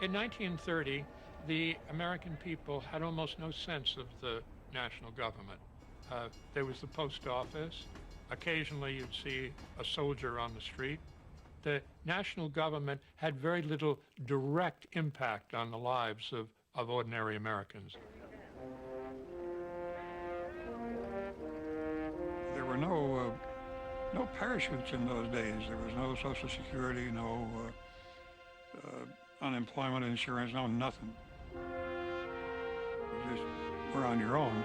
In 1930, the American people had almost no sense of the national government. There was the post office. Occasionally you'd see a soldier on the street. The national government had very little direct impact on the lives of ordinary Americans. There were no parachutes in those days. There was no Social Security, no unemployment insurance, no nothing. You just were on your own.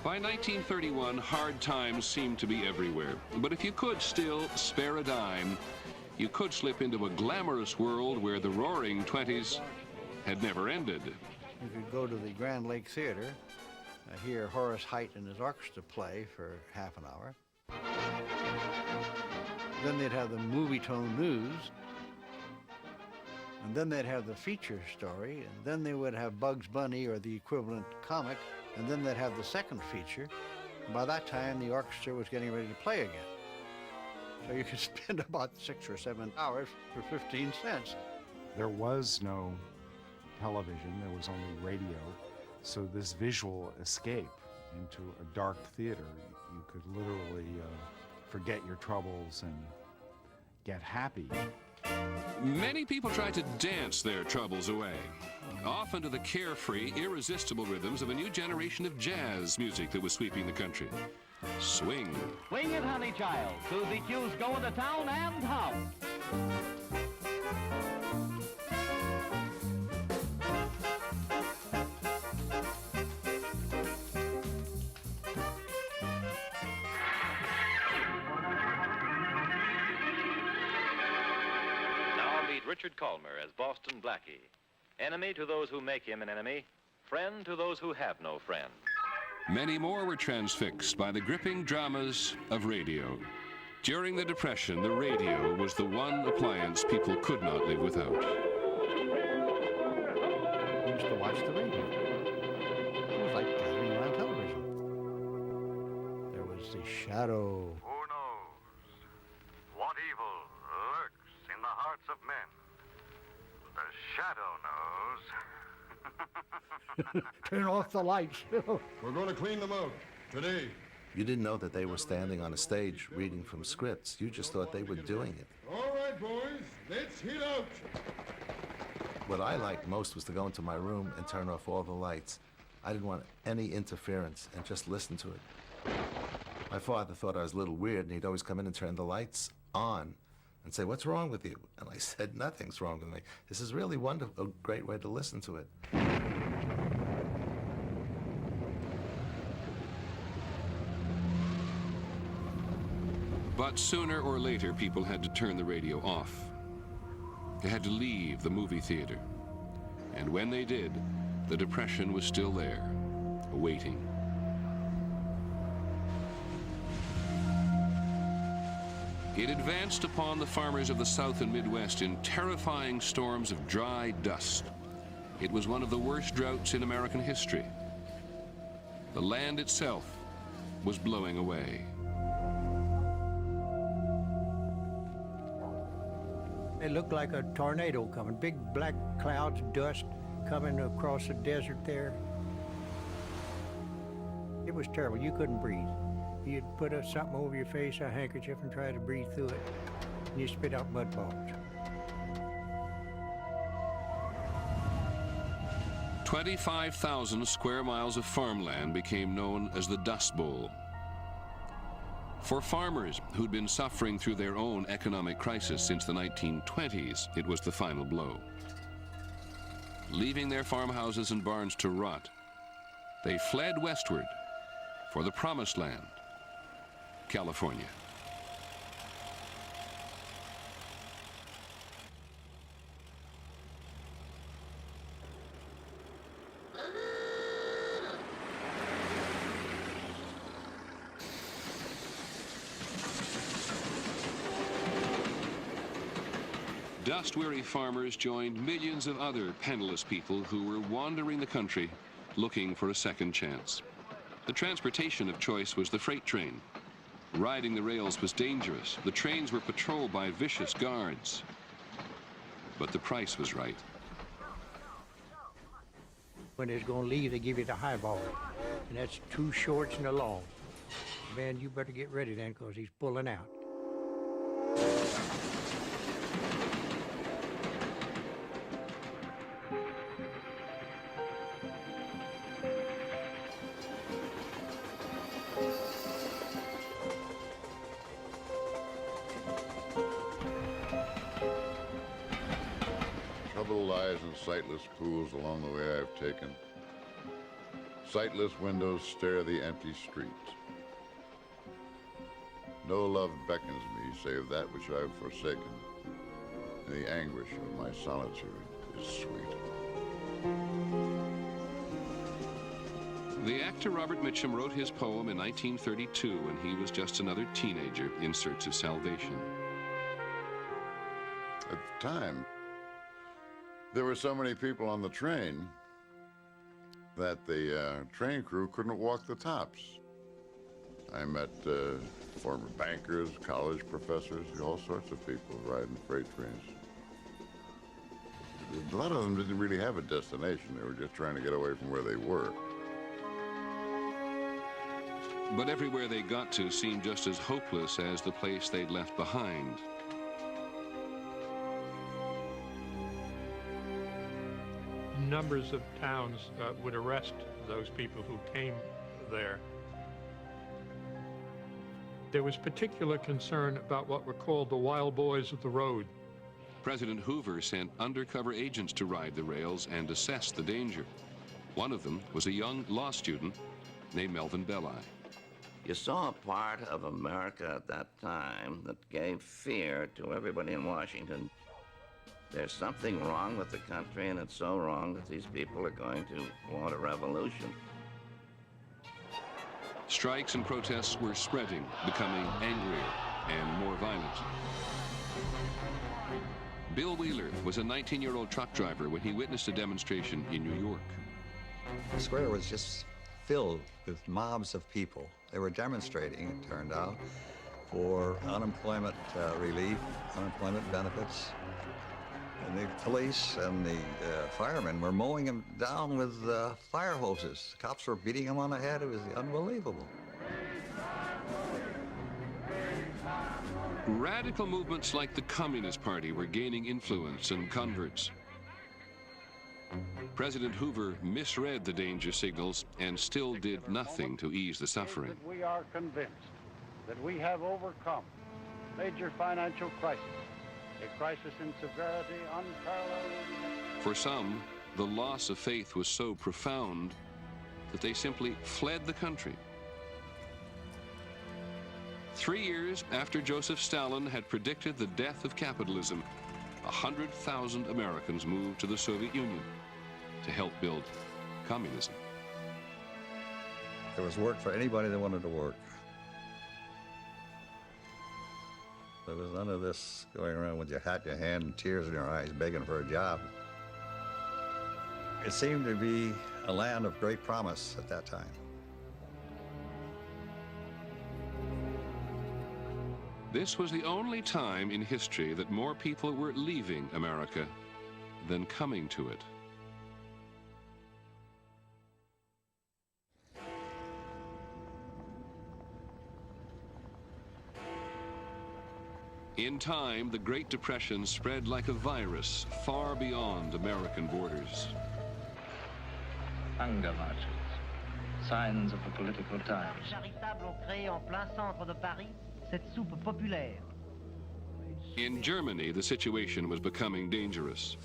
By 1931, hard times seemed to be everywhere. But if you could still spare a dime, you could slip into a glamorous world where the roaring 20s had never ended. You could go to the Grand Lake Theater, hear Horace Heidt and his orchestra play for half an hour. Then they'd have the movie-tone news, and then they'd have the feature story, and then they would have Bugs Bunny or the equivalent comic, and then they'd have the second feature. And by that time, the orchestra was getting ready to play again. So you could spend about 6 or 7 hours for 15 cents. There was no television, there was only radio. So this visual escape into a dark theater, you could literally forget your troubles and get happy. Many people tried to dance their troubles away, often to the carefree, irresistible rhythms of a new generation of jazz music that was sweeping the country. Swing. Swing it, honey child. Susie Q's going to town and how. Richard Calmer as Boston Blackie. Enemy to those who make him an enemy, friend to those who have no friend. Many more were transfixed by the gripping dramas of radio. During the Depression, the radio was the one appliance people could not live without. We used to watch the radio. It was like gathering around television. There was the shadow. Who knows what evil lurks in the hearts of men? The shadow knows. Turn off the lights. We're going to clean them out today. You didn't know that they were standing on a stage reading from scripts. You just thought they were doing it. All right, boys, let's hit out. What I liked most was to go into my room and turn off all the lights. I didn't want any interference and just listen to it. My father thought I was a little weird, and he'd always come in and turn the lights on and say, "What's wrong with you?" And I said, "Nothing's wrong with me. This is really wonderful, a great way to listen to it." But sooner or later, people had to turn the radio off. They had to leave the movie theater. And when they did, the Depression was still there, waiting. It advanced upon the farmers of the South and Midwest in terrifying storms of dry dust. It was one of the worst droughts in American history. The land itself was blowing away. It looked like a tornado coming, big black clouds, dust coming across the desert there. It was terrible. You couldn't breathe. You'd put something over your face, a handkerchief, and try to breathe through it, and you spit out mud balls. 25,000 square miles of farmland became known as the Dust Bowl. For farmers who'd been suffering through their own economic crisis since the 1920s, it was the final blow. Leaving their farmhouses and barns to rot, they fled westward for the Promised Land, California. Dust-weary farmers joined millions of other penniless people who were wandering the country looking for a second chance. The transportation of choice was the freight train. Riding the rails was dangerous. The trains were patrolled by vicious guards. But the price was right. When it's going to leave, they give you the highball. And that's 2 shorts and a long. Man, you better get ready then, because he's pulling out. Trouble lies in sightless pools along the way I've taken. Sightless windows stare the empty streets. No love beckons me save that which I've forsaken, and the anguish of my solitude is sweet. The actor Robert Mitchum wrote his poem in 1932 when he was just another teenager in search of salvation. At the time, there were so many people on the train that the train crew couldn't walk the tops. I met former bankers, college professors, all sorts of people riding freight trains. A lot of them didn't really have a destination. They were just trying to get away from where they were. But everywhere they got to seemed just as hopeless as the place they'd left behind. Numbers of towns would arrest those people who came there. There was particular concern about what were called the wild boys of the road. President Hoover sent undercover agents to ride the rails and assess the danger. One of them was a young law student named Melvin Belli. You saw a part of America at that time that gave fear to everybody in Washington. There's something wrong with the country, and it's so wrong that these people are going to want a revolution. Strikes and protests were spreading, becoming angrier and more violent. Bill Wheeler was a 19-year-old truck driver when he witnessed a demonstration in New York. The square was just filled with mobs of people. They were demonstrating, it turned out, for unemployment relief, unemployment benefits. And the police and the firemen were mowing them down with fire hoses. Cops were beating them on the head. It was unbelievable. Radical movements like the Communist Party were gaining influence and converts. President Hoover misread the danger signals and still did nothing to ease the suffering. We are convinced that we have overcome major financial crisis. A crisis in severity unparalleled. For some, the loss of faith was so profound that they simply fled the country. 3 years after Joseph Stalin had predicted the death of capitalism, 100,000 Americans moved to the Soviet Union to help build communism. There was work for anybody that wanted to work. There was none of this going around with your hat in your hand and tears in your eyes begging for a job. It seemed to be a land of great promise at that time. This was the only time in history that more people were leaving America than coming to it. In time, the Great Depression spread like a virus far beyond American borders. Hunger marches, signs of the political times. Charitables ont créé en plein centre de Paris cette soupe populaire. In Germany, the situation was becoming dangerous.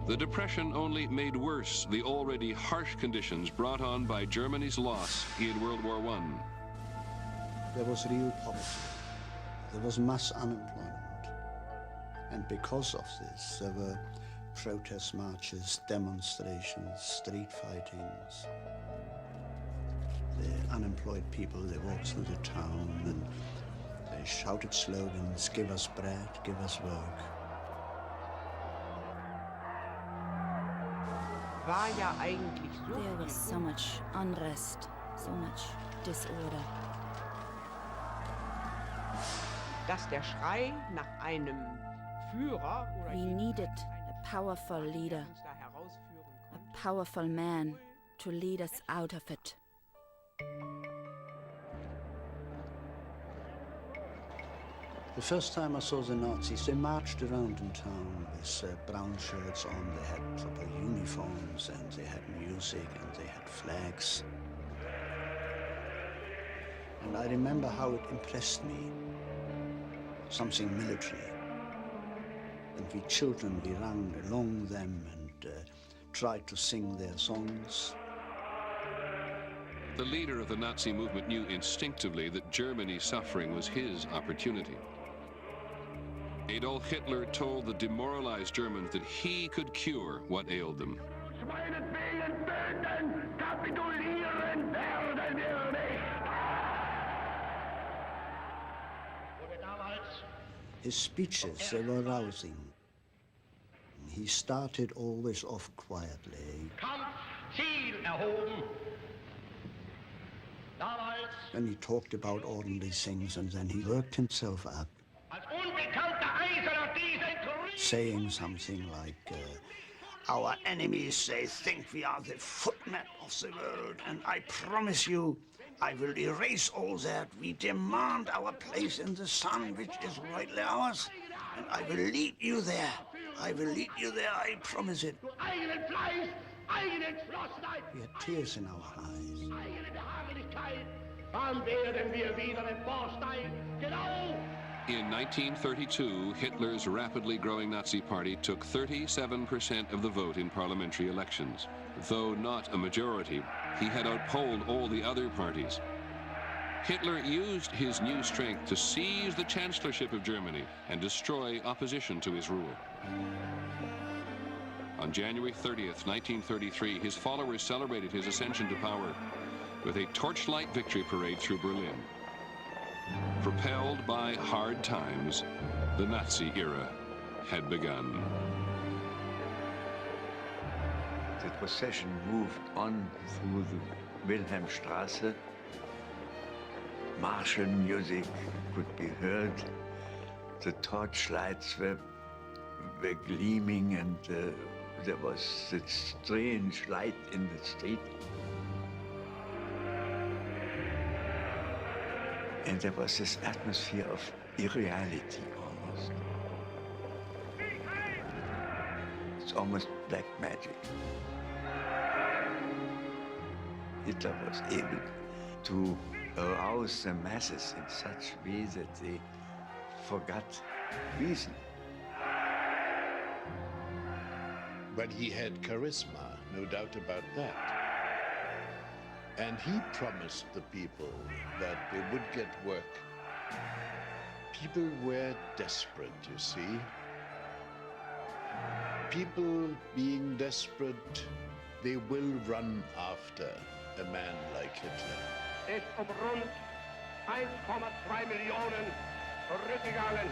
The Depression only made worse the already harsh conditions brought on by Germany's loss in World War I. There was real poverty. There was mass unemployment. And because of this, there were protest marches, demonstrations, street fightings. The unemployed people, they walked through the town and they shouted slogans, "Give us bread, give us work." There was so much unrest, so much disorder. We needed a powerful leader, a powerful man to lead us out of it. The first time I saw the Nazis, they marched around in town with brown shirts on. They had proper uniforms, and they had music, and they had flags. And I remember how it impressed me, something military. And we children, we ran along them and tried to sing their songs. The leader of the Nazi movement knew instinctively that Germany's suffering was his opportunity. Adolf Hitler told the demoralized Germans that he could cure what ailed them. His speeches, they were rousing. He started always off quietly. And he talked about ordinary things, and then he worked himself up, saying something like, our enemies, they think we are the footmat of the world, and I promise you, I will erase all that. We demand our place in the sun, which is rightly ours, and I will lead you there. I will lead you there, I promise it. We had tears in our eyes. In 1932, Hitler's rapidly growing Nazi party took 37% of the vote in parliamentary elections. Though not a majority, he had outpolled all the other parties. Hitler used his new strength to seize the chancellorship of Germany and destroy opposition to his rule. On January 30th, 1933, his followers celebrated his ascension to power with a torchlight victory parade through Berlin. Propelled by hard times, the Nazi era had begun. The procession moved on through the Wilhelmstrasse. Martial music could be heard. The torchlights were gleaming, and there was a strange light in the street. And there was this atmosphere of irreality almost. It's almost black magic. Hitler was able to arouse the masses in such a way that they forgot reason. But he had charisma, no doubt about that. And he promised the people that they would get work. People were desperate, you see. People being desperate, they will run after a man like Hitler. Ist rund 1,2 Millionen zurückgegangen.